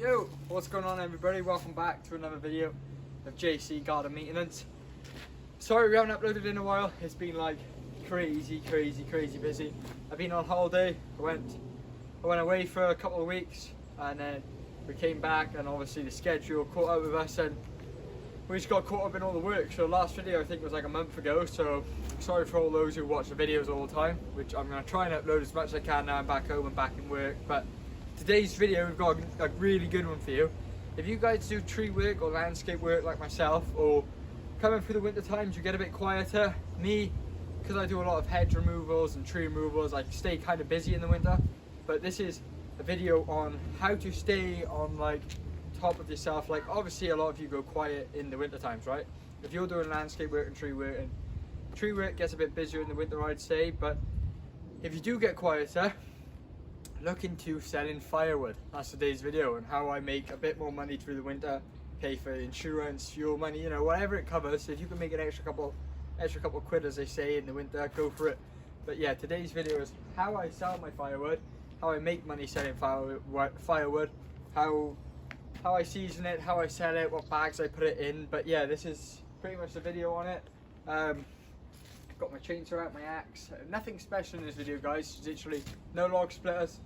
Yo, what's going on everybody? Welcome back to another video of JC Garden Maintenance. Sorry we haven't uploaded in a while. It's been like crazy busy. I've been on holiday. I went away for a couple of weeks and then we came back and obviously the schedule caught up with us and we just got caught up in all the work. So last video I think was like a month ago, so sorry for all those who watch the videos all the time, which I'm going to try and upload as much as I can now I'm back home and back in work. But today's video we've got a really good one for you. If you guys do tree work or landscape work like myself, or coming through the winter times you get a bit quieter, me, because I do a lot of hedge removals and tree removals, I stay kind of busy in the winter. But this is a video on how to stay on like top of yourself. Like obviously a lot of you go quiet in the winter times, right? If you're doing landscape work and tree work gets a bit busier in the winter, I'd say. But if you do get quieter, look into selling firewood. That's today's video, and how I make a bit more money through the winter, pay for insurance, fuel money, you know, whatever it covers. If you can make an extra couple quid, as they say, in the winter, go for it. But yeah, today's video is how I sell my firewood, how I make money selling firewood, how I season it, how I sell it, what bags I put it in. But yeah, this is pretty much the video on it. Got my chainsaw out, my axe. Nothing special in this video, guys. Literally no log splitters,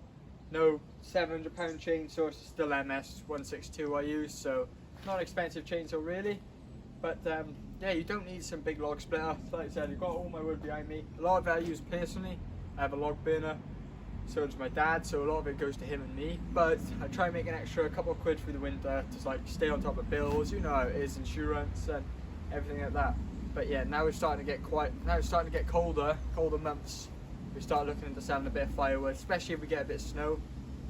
no 700-pound chainsaw, it's still MS 162 I use, so not expensive chainsaw really. But yeah, you don't need some big log splitter. Like I said, I've got all my wood behind me. A lot of it I use personally. I have a log burner, so does my dad, so a lot of it goes to him and me. But I try and make an extra couple of quid through the winter to like stay on top of bills, you know how it is, insurance and everything like that. But yeah, now we're starting to get colder months. We start looking into selling a bit of firewood, especially if we get a bit of snow.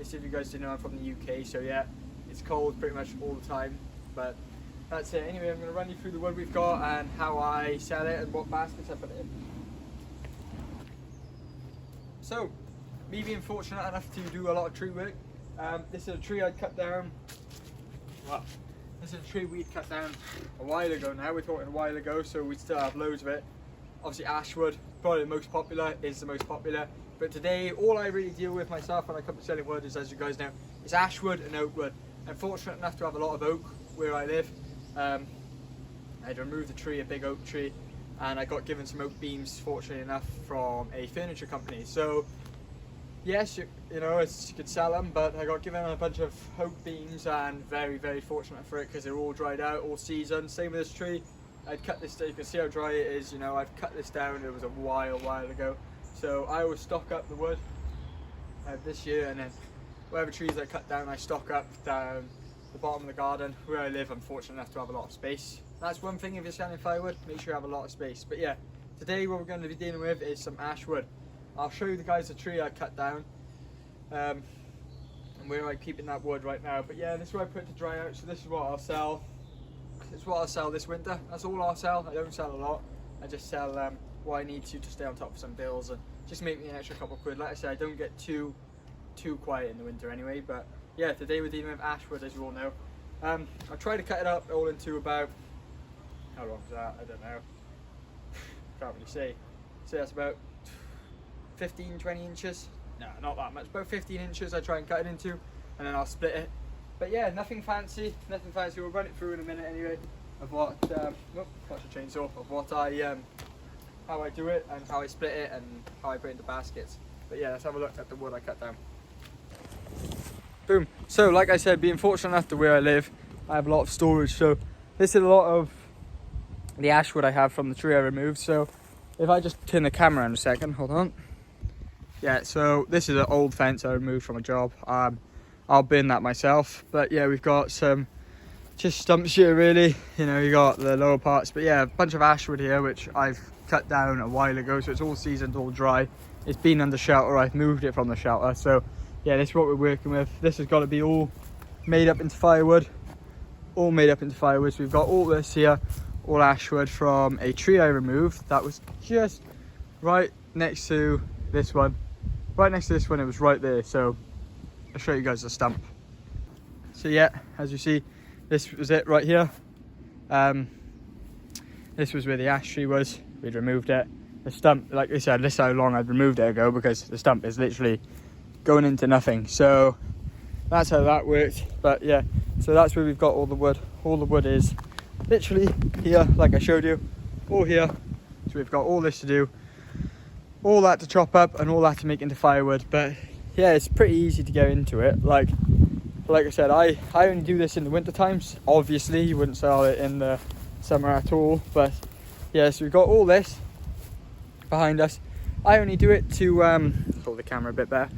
If you guys didn't know, I'm from the UK, so yeah, it's cold pretty much all the time. But that's it. Anyway, I'm going to run you through the wood we've got and how I sell it and what baskets I put it in. So, me being fortunate enough to do a lot of tree work, this is a tree I'd cut down. Wow. This is a tree we'd cut down a while ago now. We're talking a while ago, so we still have loads of it. Obviously ashwood, probably the most popular, is the most popular. But today, all I really deal with myself when I come to selling wood is, as you guys know, is ashwood and oak wood. I'm fortunate enough to have a lot of oak where I live. I'd removed a tree, a big oak tree, and I got given some oak beams, fortunately enough, from a furniture company. So yes, you know, you could sell them, but I got given a bunch of oak beams and very fortunate for it because they're all dried out, all seasoned. Same with this tree. I'd cut this, you can see how dry it is, you know, I've cut this down, it was a while ago. So I always stock up the wood this year, and then whatever trees I cut down, I stock up down the bottom of the garden. Where I live, I'm fortunate enough to have a lot of space. That's one thing if you're selling firewood, make sure you have a lot of space. But yeah, today what we're going to be dealing with is some ashwood. I'll show you the guys the tree I cut down and where I'm keeping that wood right now. But yeah, this is where I put it to dry out, so this is what I'll sell. This is what I'll sell this winter. That's all I'll sell. I don't sell a lot. I just sell what I need to stay on top of some bills and just make me an extra couple of quid. Like I said, I don't get too quiet in the winter anyway. But yeah, today we're dealing with ashwood, as you all know. I try to cut it up all into about, how long is that? I don't know. Can't really say. So that's about 15-20 inches. No, not that much, about 15 inches I try and cut it into, and then I'll split it. But yeah, nothing fancy, we'll run it through in a minute anyway, of what, got your chainsaw, of what how I do it, and how I split it, and how I put it into baskets. But yeah, let's have a look at the wood I cut down. Boom. So like I said, being fortunate enough to where I live, I have a lot of storage, so this is a lot of the ashwood I have from the tree I removed. So if I just turn the camera in a second, hold on. Yeah, so this is an old fence I removed from a job. I'll bin that myself. But yeah, we've got some just stumps here really. You know, you got the lower parts. But yeah, a bunch of ashwood here, which I've cut down a while ago. So it's all seasoned, all dry. It's been under shelter. I've moved it from the shelter. So yeah, this is what we're working with. This has got to be all made up into firewood. All made up into firewood. So we've got all this here, all ashwood from a tree I removed. That was just right next to this one. Right next to this one, it was right there, so I'll show you guys the stump. So yeah, as you see, this was it right here. This was where the ash tree was. We'd removed it. The stump, like I said, this is how long I'd removed it ago, because the stump is literally going into nothing. So that's how that works. But yeah, so that's where we've got all the wood. All the wood is literally here, like I showed you, all here. So we've got all this to do, all that to chop up and all that to make into firewood. But yeah, it's pretty easy to get into it. Like I said, I only do this in the winter times. Obviously you wouldn't sell it in the summer at all, but yeah, so we've got all this behind us. I only do it to hold the camera a bit better.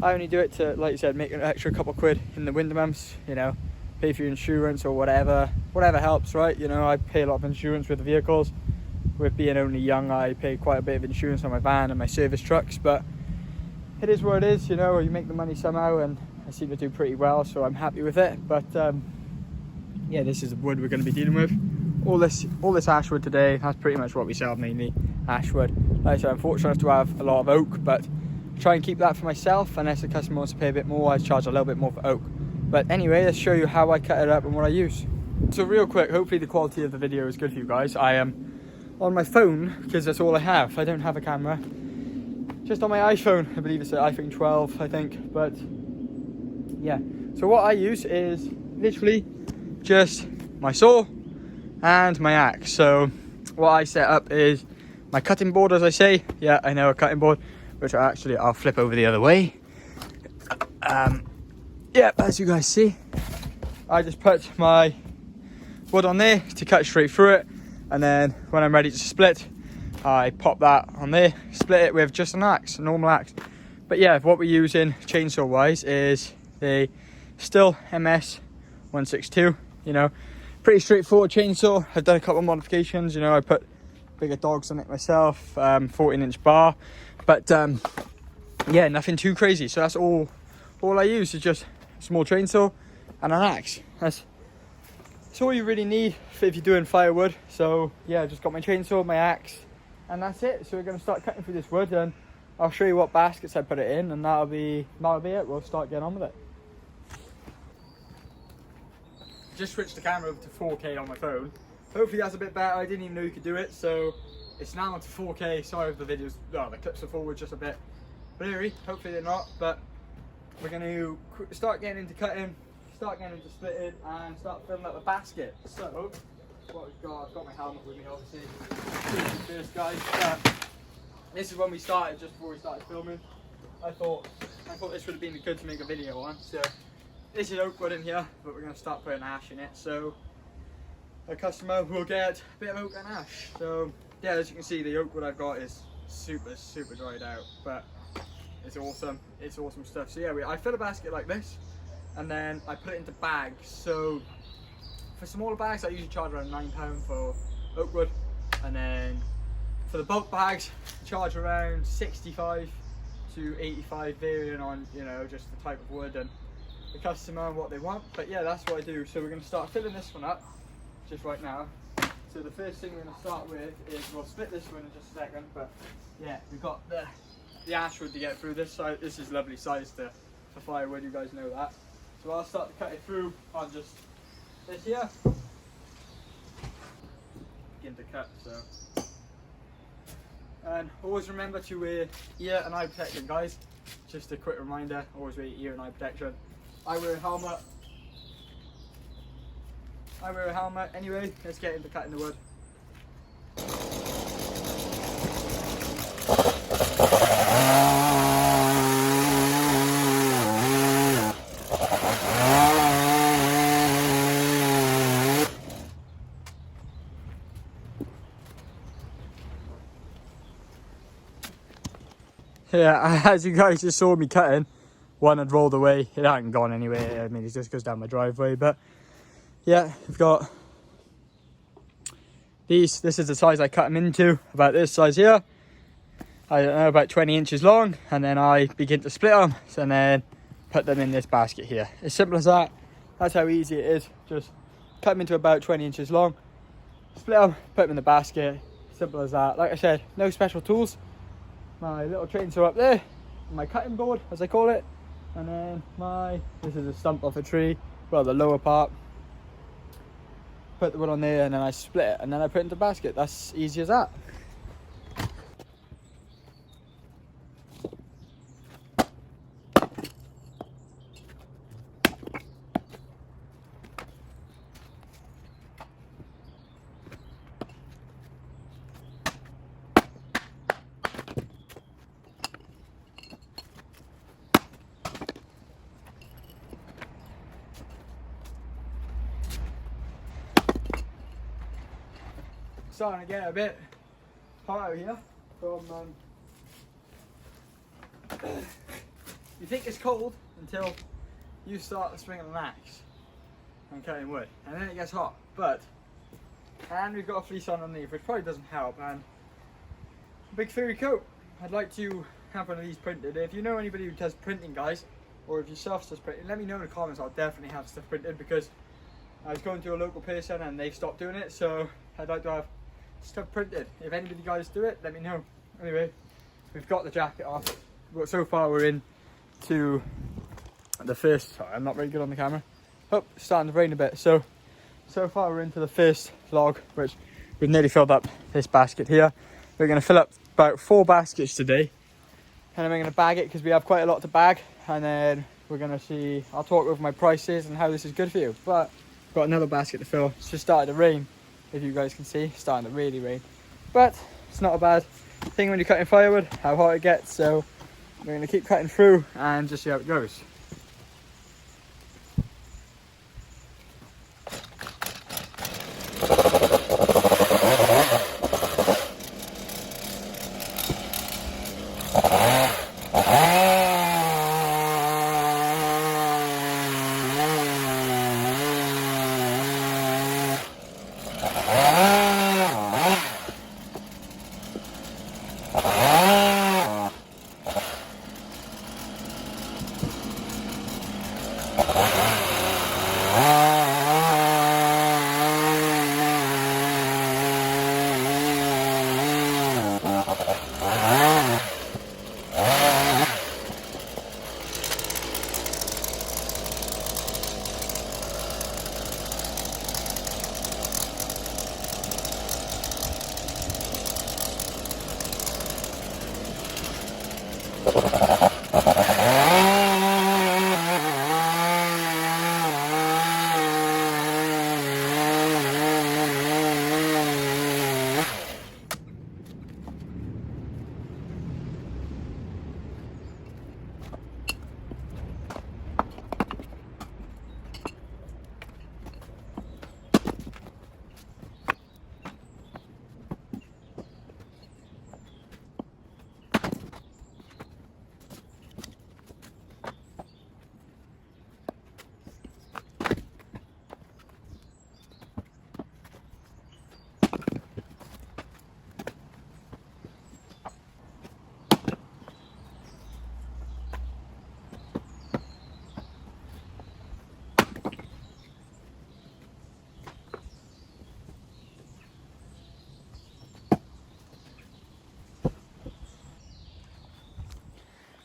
I only do it to, like you said, make an extra couple quid in the winter months, you know, pay for your insurance or whatever helps, right? You know, I pay a lot of insurance with the vehicles. With being only young, I pay quite a bit of insurance on my van and my service trucks, but it is what it is, you know, you make the money somehow, and I seem to do pretty well, so I'm happy with it. But yeah, this is the wood we're going to be dealing with. All this ash wood today, that's pretty much what we sell mainly, ash wood. Like I said, I'm fortunate enough to have a lot of oak, but I try and keep that for myself. Unless the customer wants to pay a bit more, I charge a little bit more for oak. But anyway, let's show you how I cut it up and what I use. So real quick, hopefully the quality of the video is good for you guys. I am on my phone because that's all I have. I don't have a camera. Just on my iPhone, I believe it's an iPhone 12, I think. But yeah, so what I use is literally just my saw and my axe. So what I set up is my cutting board, as I say. Yeah, I know, a cutting board, which I'll flip over the other way. Yeah, as you guys see, I just put my wood on there to cut straight through it, and then when I'm ready to split, I pop that on there, split it with just an axe, a normal axe. But yeah, what we're using chainsaw wise is the Stihl MS 162, you know, pretty straightforward chainsaw. I've done a couple of modifications, you know, I put bigger dogs on it myself, 14-inch bar, but yeah, nothing too crazy. So that's all I use is just a small chainsaw and an axe. That's all you really need if you're doing firewood. So yeah, just got my chainsaw, my axe, and that's it. So we're going to start cutting through this wood, and I'll show you what baskets I put it in, and that'll be it. We'll start getting on with it. Just switched the camera over to 4K on my phone. Hopefully that's a bit better. I didn't even know you could do it, so it's now on to 4K. Sorry if the videos, the clips are forward just a bit blurry. Hopefully they're not, but we're going to start getting into cutting, start getting into splitting, and start filling up a basket. So what we've got, I've got my helmet with me, obviously. First, guys, this is when we started, just before we started filming. I thought this would have been good to make a video on. So this is oak wood in here, but we're going to start putting ash in it. So a customer will get a bit of oak and ash. So yeah, as you can see, the oak wood I've got is super dried out, but it's awesome. It's awesome stuff. So yeah, I fill a basket like this, and then I put it into bags. So for smaller bags, I usually charge around £9 for oak wood, and then for the bulk bags, I charge around 65 to 85, varying on, you know, just the type of wood and the customer and what they want. But yeah, that's what I do. So we're going to start filling this one up just right now. So the first thing we're going to start with is, we'll split this one in just a second, but yeah, we've got the ash wood to get through. This side, this is lovely size for firewood, you guys know that. So I'll start to cut it through on just this here. Begin to cut, so. And always remember to wear ear and eye protection, guys. Just a quick reminder, always wear ear and eye protection. I wear a helmet. Anyway, let's get into cutting the wood. Yeah, as you guys just saw me cutting, one had rolled away. It hadn't gone anywhere. I mean, it just goes down my driveway. But yeah, we've got these. This is the size I cut them into, about this size here. I don't know, about 20 inches long. And then I begin to split them, and then put them in this basket here. As simple as that. That's how easy it is. Just cut them into about 20 inches long, split them, put them in the basket. Simple as that. Like I said, no special tools. My little chainsaw up there, my cutting board as I call it, and then this is a stump off a tree, well, the lower part. Put the wood on there, and then I split it, and then I put it into the basket. That's easy as that. starting to get a bit hot out here. From you think it's cold until you start swinging an axe and cutting wood, and then it gets hot. And we've got a fleece on underneath, which probably doesn't help, and a big furry coat. I'd like to have one of these printed. If you know anybody who does printing, guys, or if yourself does printing, let me know in the comments. I'll definitely have stuff printed, because I was going to a local person and they've stopped doing it, so I'd like to have stuff printed. If anybody guys do it, let me know. Anyway, we've got the jacket off. But so far we're in to the first, sorry, I'm not very good on the camera. Oh, it's starting to rain a bit. So far we're into the first log, which we've nearly filled up this basket here. We're going to fill up about 4 baskets today, and then we're going to bag it because we have quite a lot to bag, and then we're going to see, I'll talk over my prices and how this is good for you. But we've got another basket to fill. It's just started to rain, if you guys can see. It's starting to really rain, but it's not a bad thing when you're cutting firewood, how hot it gets. So we're going to keep cutting through and just see how it goes.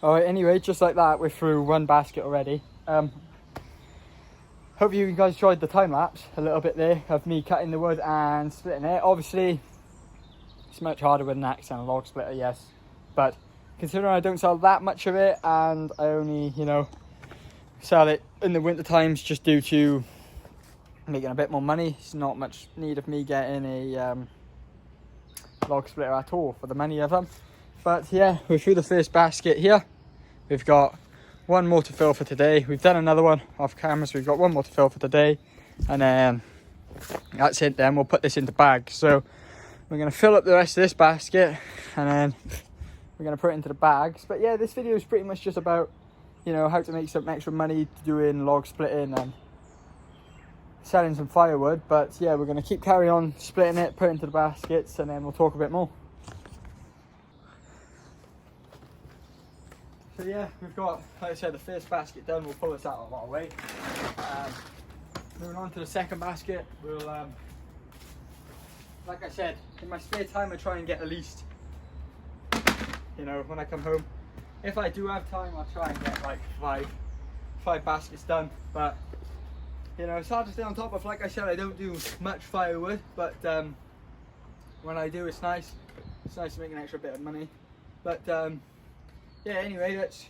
Alright, anyway, just like that, we're through 1 basket already. Hope you guys enjoyed the time lapse a little bit there of me cutting the wood and splitting it. Obviously, it's much harder with an axe and a log splitter, yes. But considering I don't sell that much of it, and I only, you know, sell it in the winter times just due to making a bit more money, it's not much need of me getting a log splitter at all for the money of them. But yeah, we're through the first basket here. We've got 1 more to fill for today. We've done another one off camera, so we've got 1 more to fill for today. And then that's it then. We'll put this into bags. So we're going to fill up the rest of this basket, and then we're going to put it into the bags. But yeah, this video is pretty much just about, you know, how to make some extra money doing log splitting and selling some firewood. But yeah, we're going to keep carrying on splitting it, put it into the baskets, and then we'll talk a bit more. So yeah, we've got, like I said, the first basket done. We'll pull this out of our way. Moving on to the second basket, we'll, like I said, in my spare time I try and get at least, you know, when I come home. If I do have time, I'll try and get like five baskets done. But, you know, it's hard to stay on top of. Like I said, I don't do much firewood, but when I do, it's nice. It's nice to make an extra bit of money. But yeah, anyway, let's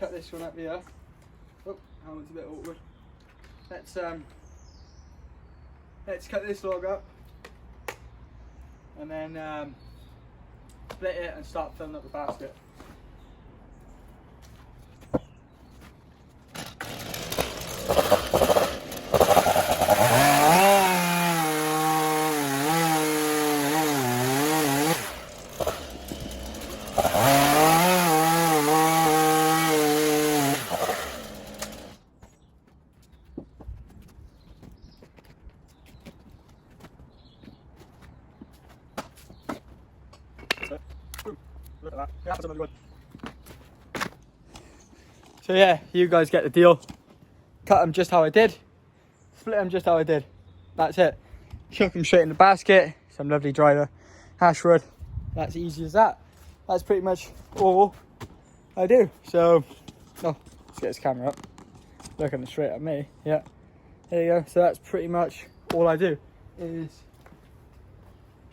cut this one up here. Oh, that one's a bit awkward. Let's cut this log up, and then split it and start filling up the basket. So yeah, you guys get the deal. Cut them just how I did. Split them just how I did. That's it. Chuck them straight in the basket. Some lovely dried hash wood. That's easy as that. That's pretty much all I do. So, let's get this camera up. Looking straight at me. Yeah. There you go. So that's pretty much all I do. Is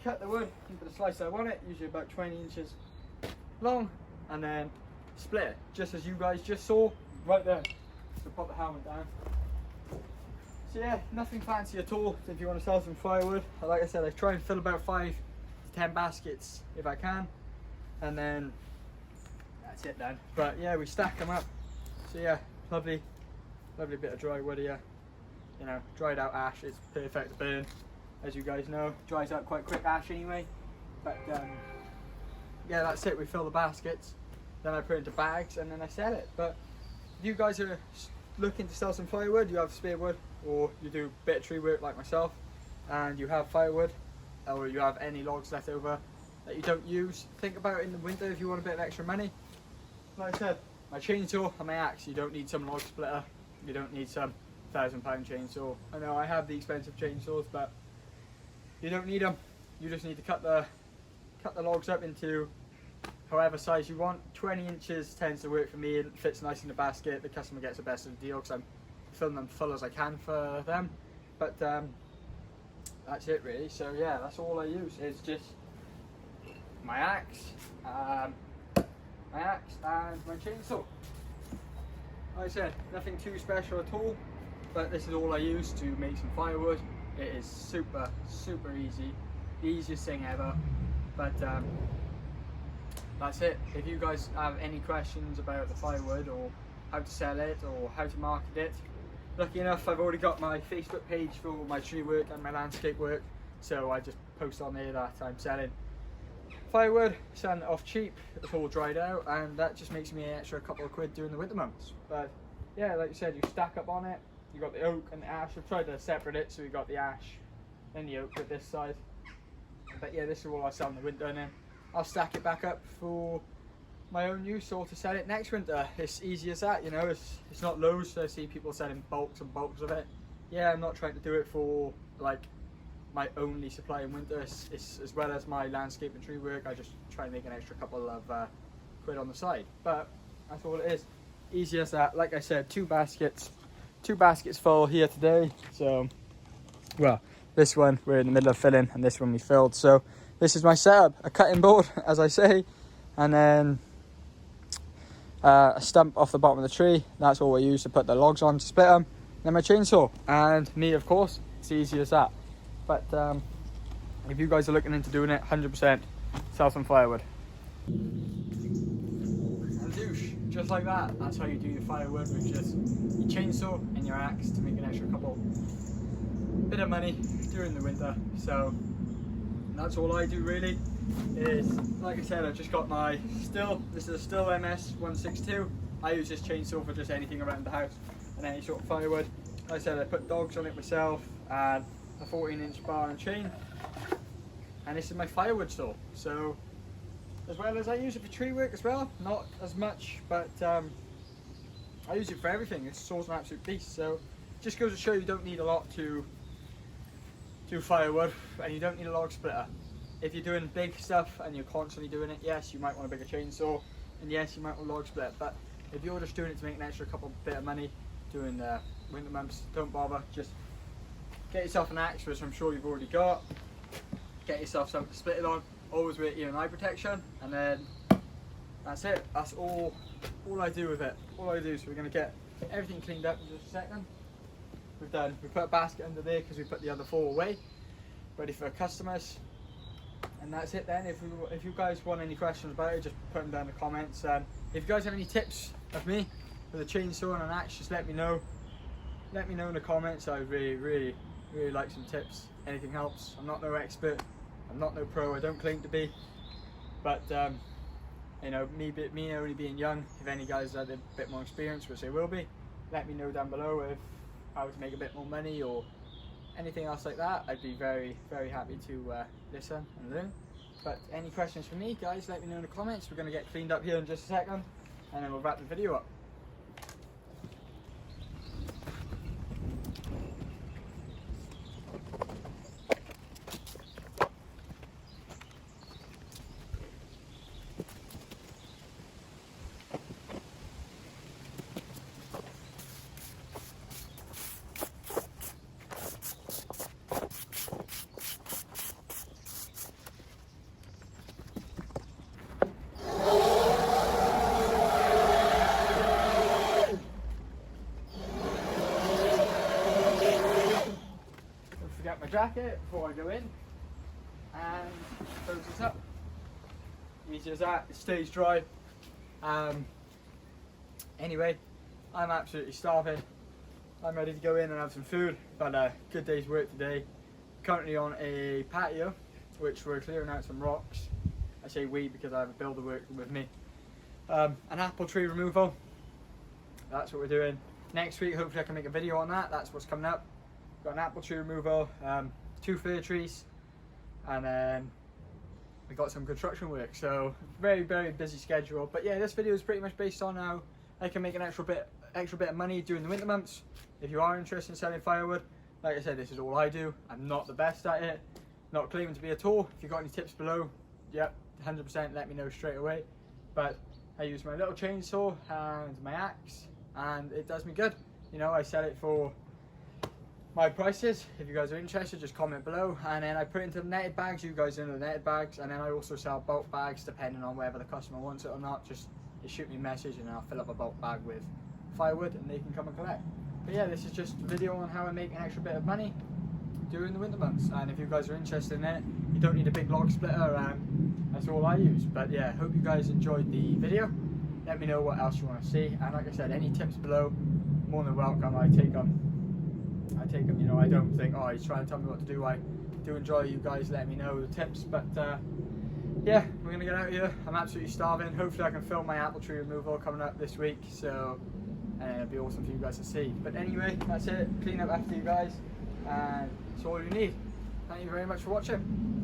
cut the wood into the slice I want it. Usually about 20 inches long. And then split it. Just as you guys just saw right there. So pop the helmet down. So yeah, nothing fancy at all. If you want to sell some firewood, like I said, I try and fill about 5 to 10 baskets if I can, and then that's it then. But yeah, we stack them up. So yeah, lovely bit of dry wood here. You know, dried out ash is perfect to burn, as you guys know. Dries out quite quick, ash anyway. But yeah, that's it. We fill the baskets, then I put it into bags, and then I sell it. But if you guys are looking to sell some firewood, you have spare wood, or you do a bit of tree work like myself, and you have firewood, or you have any logs left over that you don't use, think about it in the winter if you want a bit of extra money. Like I said, my chainsaw and my axe, you don't need some log splitter, you don't need some £1,000 chainsaw. I know I have the expensive chainsaws, but you don't need them. You just need to cut the logs up into however size you want. 20 inches tends to work for me and fits nice in the basket. The customer gets the best of the deal because I'm filling them full as I can for them. But that's it really. So yeah, that's all I use. It's just my axe and my chainsaw. Like I said, nothing too special at all, but this is all I use to make some firewood. It is super easy, the easiest thing ever. But that's it. If you guys have any questions about the firewood, or how to sell it, or how to market it, lucky enough I've already got my Facebook page for my tree work and my landscape work, so I just post on there that I'm selling firewood, selling it off cheap. It's all dried out, and that just makes me an extra couple of quid during the winter months. But yeah, like you said, you stack up on it. You got the oak and the ash. I've tried to separate it, so we got the ash and the oak with this side. But yeah, this is all I sell in the winter, and then I'll stack it back up for my own use or to sell it next winter. It's easy as that, you know. It's not loads. So I see people selling bulks and bulks of it. Yeah, I'm not trying to do it for like my only supply in winter. It's as well as my landscape and tree work. I just try and make an extra couple of quid on the side. But that's all it is. Easy as that. Like I said, two baskets full here today. So, well, this one we're in the middle of filling, and this one we filled. So this is my setup: a cutting board, as I say, and then a stump off the bottom of the tree. That's all we use to put the logs on to split them. Then my chainsaw and me, of course. It's easy as that. But if you guys are looking into doing it, 100% sell some firewood. And douche, just like that. That's how you do your firewood, with just your chainsaw and your axe to make an extra bit of money during the winter. So that's all I do really. Is, like I said, I've just got my Stihl. This is a Stihl MS 162. I use this chainsaw for just anything around the house and any sort of firewood. Like I said, I put dogs on it myself, and a 14-inch bar and chain, and this is my firewood saw. So as well as I use it for tree work as well, not as much, but I use it for everything. This saw's an absolute beast. So just goes to show you don't need a lot to do firewood, and you don't need a log splitter. If you're doing big stuff and you're constantly doing it, yes, you might want a bigger chainsaw, and yes, you might want a log splitter. But if you're just doing it to make an extra bit of money during the winter months, don't bother. Just get yourself an axe, which I'm sure you've already got. Get yourself something to split it on. Always wear ear and eye protection, and then that's it. That's all I do with it. All I do. So we're going to get everything cleaned up in just a second. We put a basket under there because we put the other 4 away, ready for customers. And that's it then. If you guys want any questions about it, just put them down in the comments. If you guys have any tips of me with a chainsaw and an axe, just let me know. Let me know in the comments. I really like some tips. Anything helps. I'm not no expert. I'm not no pro. I don't claim to be. But you know, me only being young. If any guys had a bit more experience, which they will be, let me know down below if how to make a bit more money or anything else like that. I'd be very happy to listen and learn. But any questions for me, guys, let me know in the comments. We're going to get cleaned up here in just a second, and then we'll wrap the video up. Forget my jacket before I go in, and close this up. Easy as that. It stays dry. Anyway, I'm absolutely starving. I'm ready to go in and have some food. But a good day's work today. Currently on a patio, which we're clearing out some rocks. I say we because I have a builder working with me. An apple tree removal. That's what we're doing. Next week, hopefully I can make a video on that. That's what's coming up. Got an apple tree removal, 2 fir trees, and then we got some construction work. So very busy schedule. But yeah, this video is pretty much based on how I can make an extra bit of money during the winter months. If you are interested in selling firewood, like I said, this is all I do. I'm not the best at it, not claiming to be at all. If you've got any tips below, yep, 100% let me know straight away. But I use my little chainsaw and my axe, and it does me good. You know, I sell it for my prices. If you guys are interested, just comment below, and then I put it into the netted bags. You guys into the netted bags, and then I also sell bulk bags depending on whether the customer wants it or not. Just shoot me a message and I'll fill up a bulk bag with firewood and they can come and collect. But yeah, this is just a video on how I make an extra bit of money during the winter months, and if you guys are interested in it, you don't need a big log splitter. That's all I use. But yeah, hope you guys enjoyed the video. Let me know what else you want to see, and like I said, any tips below, more than welcome. I take them, you know. I don't think, oh, he's trying to tell me what to do. I do enjoy you guys letting me know the tips. But yeah, we're gonna get out of here. I'm absolutely starving. Hopefully I can film my apple tree removal coming up this week, so it'll be awesome for you guys to see. But anyway, that's it. Clean up after you guys, and that's all you need. Thank you very much for watching.